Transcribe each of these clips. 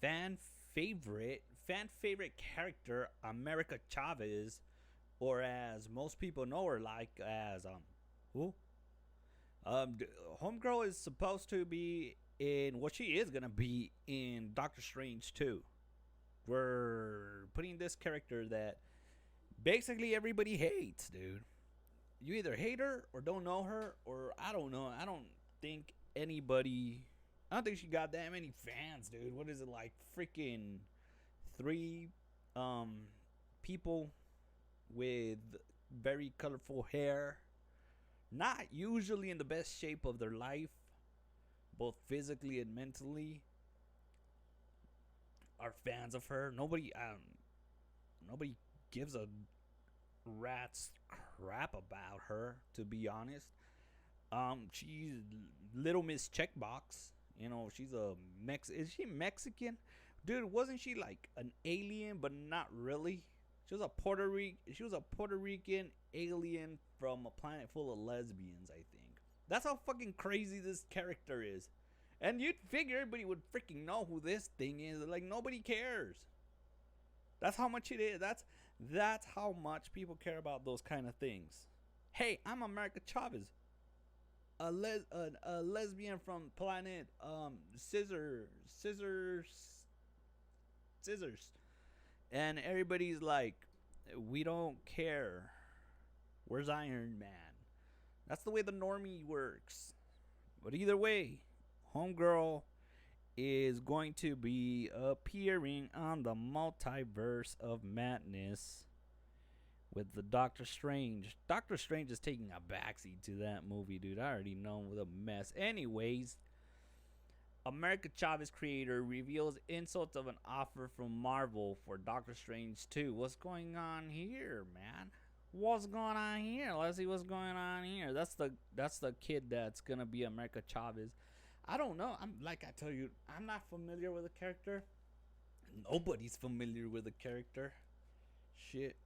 fan favorite character, America Chavez, or as most people know her, like as who Homegirl is supposed to be in what she is gonna be in Doctor Strange 2. We're putting this character that basically everybody hates, dude. You either hate her or don't know her, or I don't know. Think anybody. I don't think she got that many fans, dude. What is it like? Freaking three um people with very colorful hair, not usually in the best shape of their life, both physically and mentally, are fans of her. Nobody gives a rat's crap about her, to be honest. She's Little Miss Checkbox. You know, she's a Is she Mexican? Dude, wasn't she like an alien, but not really? She was a Puerto Rican alien from a planet full of lesbians, I think. That's how fucking crazy this character is. And you'd figure everybody would freaking know who this thing is. Like, nobody cares. That's how much it is. That's how much people care about those kind of things. Hey, I'm America Chavez, a lesbian from planet scissors, and everybody's like, we don't care. Where's Iron Man? That's the way the normie works. But either way, Homegirl is going to be appearing on the multiverse of madness with the Doctor Strange. Doctor Strange is taking a backseat to that movie, dude. I already know the mess. Anyways, America Chavez creator reveals insults of an offer from Marvel for Doctor Strange 2. What's going on here, man? What's going on here? Let's see what's going on here. That's the kid that's gonna be America Chavez. I don't know. I tell you, I'm not familiar with the character. Nobody's familiar with the character. Shit.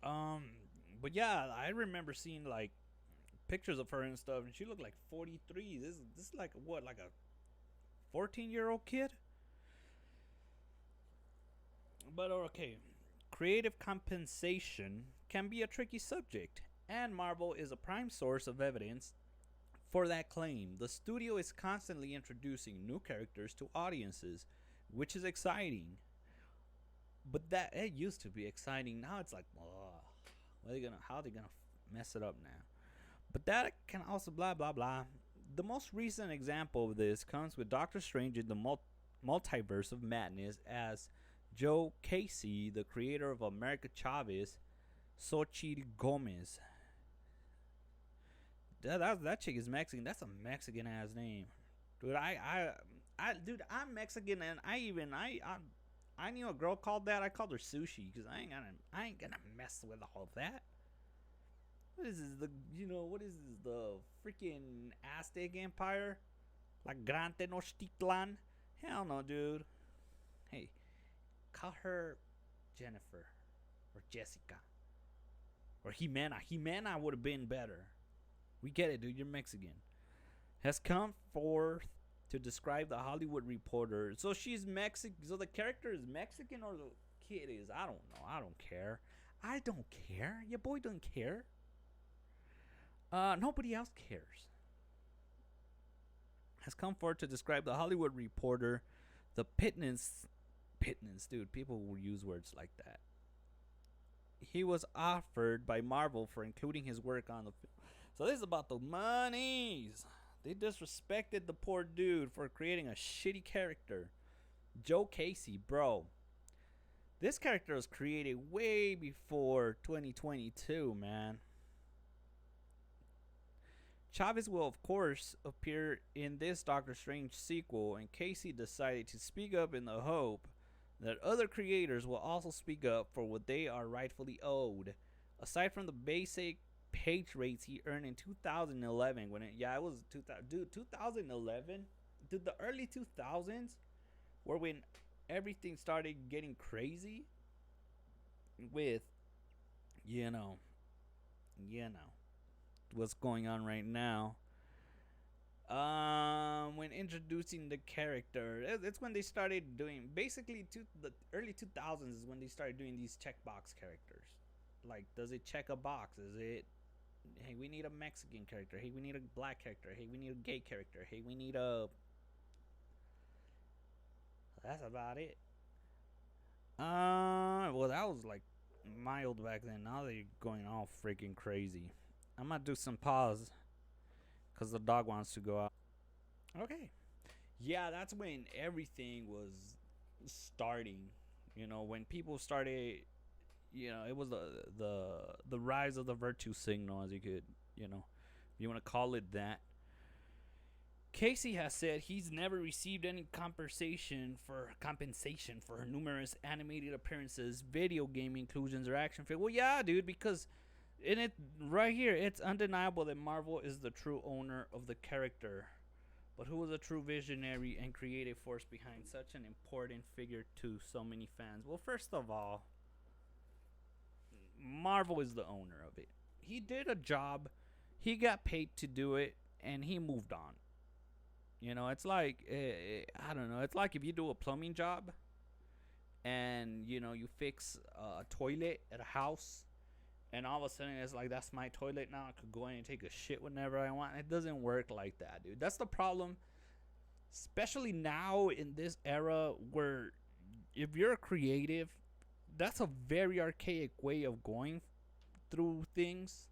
But yeah, I remember seeing like pictures of her and stuff, and she looked like 43. This is like what, like a 14-year-old kid? But okay, creative compensation can be a tricky subject, and Marvel is a prime source of evidence for that claim. The studio is constantly introducing new characters to audiences, which is exciting. But that it used to be exciting. Now it's like, oh, how are they gonna mess it up now? But that can also blah blah blah. The most recent example of this comes with Doctor Strange in the multiverse of madness, as Joe Casey, the creator of America Chavez, Xochitl Gomez. That chick is Mexican. That's a Mexican ass name, dude. Dude, I'm Mexican, and I knew a girl called that. I called her Sushi because I ain't gonna mess with all that. What is this? What is this? The freaking Aztec Empire, like Gran Tenochtitlan? Hell no, dude. Hey, call her Jennifer or Jessica or Jimena. Jimena would have been better. We get it, dude. You're Mexican. Has come forth to describe the Hollywood Reporter. So she's Mexican. So the character is Mexican, or the kid is? I don't know. I don't care. I don't care. Your boy doesn't care. Nobody else cares. Has come forward to describe the Hollywood Reporter, the pittance, dude. People will use words like that. He was offered by Marvel for including his work on the film. So this is about the monies. They disrespected the poor dude for creating a shitty character. Joe Casey, bro. This character was created way before 2022, man. Chavez will, of course, appear in this Doctor Strange sequel, and Casey decided to speak up in the hope that other creators will also speak up for what they are rightfully owed. Aside from the basic page rates he earned in 2011, it was 2011, dude, the early 2000s were when everything started getting crazy with, you know, what's going on right now. When introducing the character, it's when they started doing basically the early 2000s is when they started doing these checkbox characters. Like, does it check a box? Is it, hey, we need a Mexican character. Hey, we need a black character. Hey, we need a gay character. Hey, we need a. That's about it. Well, that was like mild back then. Now they're going all freaking crazy. I'm gonna do some pause because the dog wants to go out. Okay. Yeah, that's when everything was starting. You know, when people started, it was the rise of the virtue signal, as you could, if you want to call it that. Casey has said he's never received any compensation for her numerous animated appearances, video game inclusions, or action figures. Well, yeah, dude, because in it right here, it's undeniable that Marvel is the true owner of the character. But who was a true visionary and creative force behind such an important figure to so many fans? Well, first of all, Marvel is the owner of it. He did a job, he got paid to do it, and he moved on. It's like, I don't know. It's like if you do a plumbing job and, you fix a toilet at a house and all of a sudden it's like, that's my toilet now. I could go in and take a shit whenever I want. It doesn't work like that, dude. That's the problem, especially now in this era where if you're a creative, that's a very archaic way of going through things.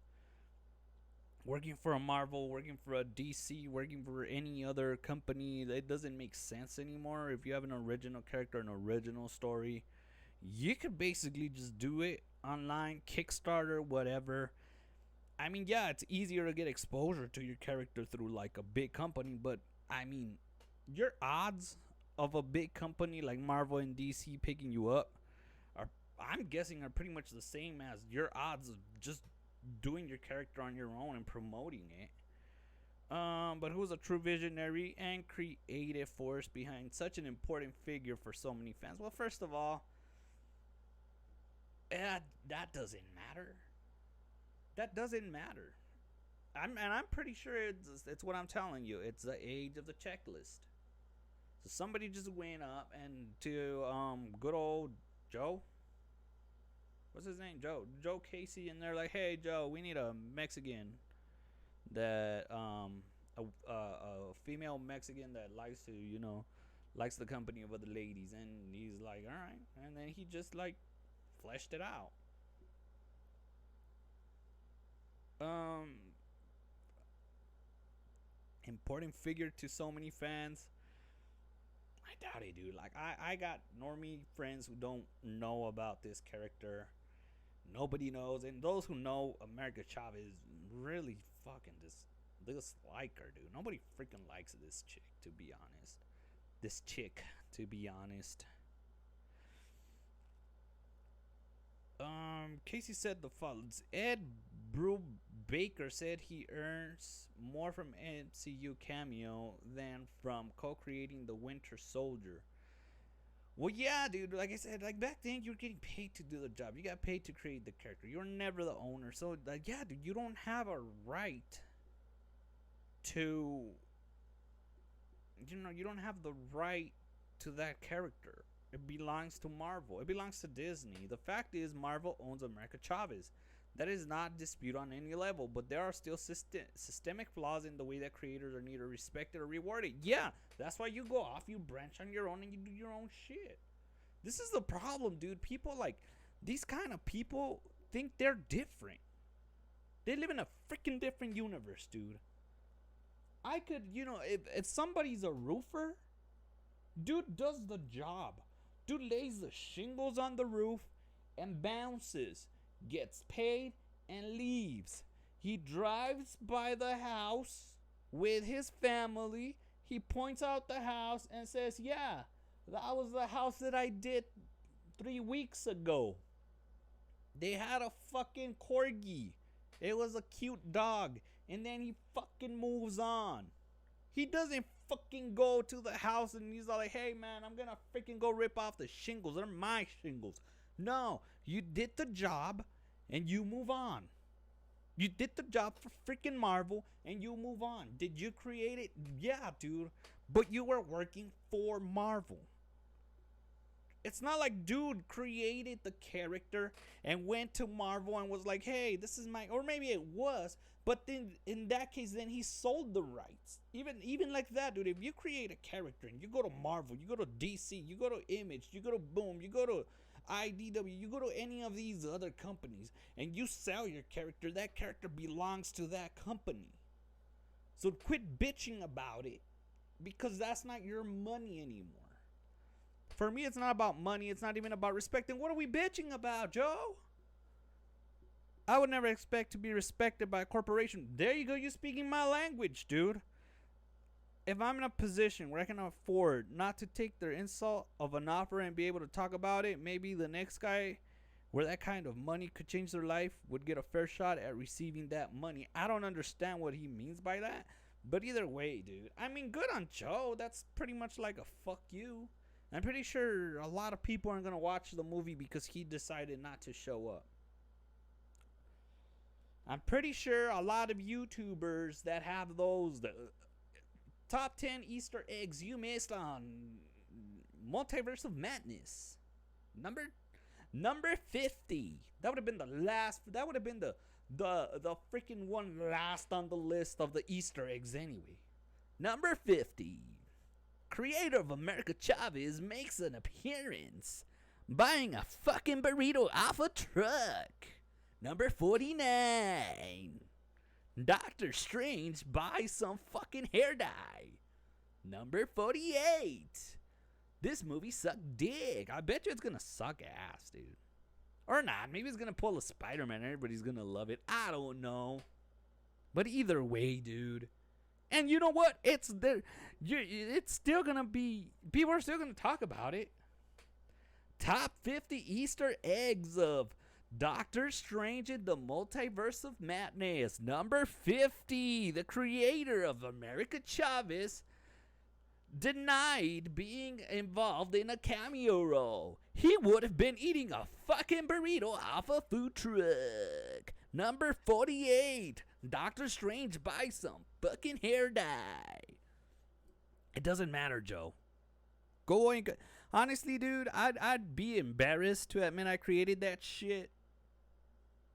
Working for a Marvel, working for a DC, working for any other company, it doesn't make sense anymore. If you have an original character, an original story, you could basically just do it online, Kickstarter, whatever. I mean, yeah, it's easier to get exposure to your character through like a big company, but I mean, your odds of a big company like Marvel and DC picking you up I'm guessing are pretty much the same as your odds of just doing your character on your own and promoting it. But who's a true visionary and creative force behind such an important figure for so many fans? Well, first of all, that doesn't matter. That doesn't matter. I'm pretty sure it's what I'm telling you. It's the age of the checklist. So somebody just went up and to good old Joe. What's his name? Joe Casey, and they're like, hey Joe, we need a Mexican that a female Mexican that likes to likes the company of other ladies, and he's like, all right, and then he just like fleshed it out. Important figure to so many fans. I doubt it, dude. Like I got normie friends who don't know about this character. Nobody knows, and those who know, America Chavez really fucking dislike her, dude. Nobody freaking likes this chick, to be honest. Casey said the following. Ed Brubaker said he earns more from MCU cameo than from co-creating the Winter Soldier. Well, yeah, dude. Like I said, like back then, you were getting paid to do the job. You got paid to create the character. You were never the owner. So, like, yeah, dude, you don't have a right to, you don't have the right to that character. It belongs to Marvel. It belongs to Disney. The fact is, Marvel owns America Chavez. That is not dispute on any level, but there are still systemic flaws in the way that creators are neither respected or rewarded. Yeah, that's why you go off, you branch on your own, and you do your own shit. This is the problem, dude. People like these kind of people think they're different. They live in a freaking different universe, dude. I could, if somebody's a roofer, dude does the job. Dude lays the shingles on the roof and bounces, gets paid, and leaves. He drives by the house with his family. He points out the house and says, yeah, that was the house that I did 3 weeks ago. They had a fucking corgi. It was a cute dog. And then he fucking moves on. He doesn't fucking go to the house and he's like, hey man, I'm gonna freaking go rip off the shingles. They're my shingles. No, you did the job and you move on. You did the job for freaking Marvel and you move on. Did you create it? Yeah, dude. But you were working for Marvel. It's not like dude created the character and went to Marvel and was like, hey, this is my, or maybe it was, but then in that case, then he sold the rights. Even like that, dude. If you create a character and you go to Marvel, you go to DC, you go to Image, you go to Boom, you go to IDW, you go to any of these other companies, and you sell your character, that character belongs to that company. So quit bitching about it, because that's not your money anymore. For me, it's not about money. It's not even about respect. And what are we bitching about, Joe? I would never expect to be respected by a corporation. There you go. You speaking my language, dude. If I'm in a position where I can afford not to take their insult of an offer and be able to talk about it, maybe the next guy where that kind of money could change their life would get a fair shot at receiving that money. I don't understand what he means by that. But either way, dude. I mean, good on Joe. That's pretty much like a fuck you. I'm pretty sure a lot of people aren't going to watch the movie because he decided not to show up. I'm pretty sure a lot of YouTubers that have those top 10 Easter eggs you missed on Multiverse of Madness. Number 50. That would have been the last. That would have been the freaking one last on the list of the Easter eggs anyway. Number 50. Creator of America Chavez makes an appearance buying a fucking burrito off a truck. Number 49. Doctor Strange buys some fucking hair dye. Number 48. This movie sucked dick. I bet you it's gonna suck ass, dude. Or not. Maybe it's gonna pull a Spider-Man. Everybody's gonna love it. I don't know. But either way, dude. And you know what? It's there. It's still gonna be. People are still gonna talk about it. Top 50 Easter eggs of Doctor Strange in the Multiverse of Madness. Number 50. The creator of America Chavez denied being involved in a cameo role. He would have been eating a fucking burrito off a food truck. Number 48. Doctor Strange buys some fucking hair dye. It doesn't matter, Joe. Go and honestly, dude, I'd be embarrassed to admit I created that shit.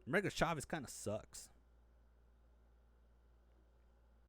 America Chavez kind of sucks.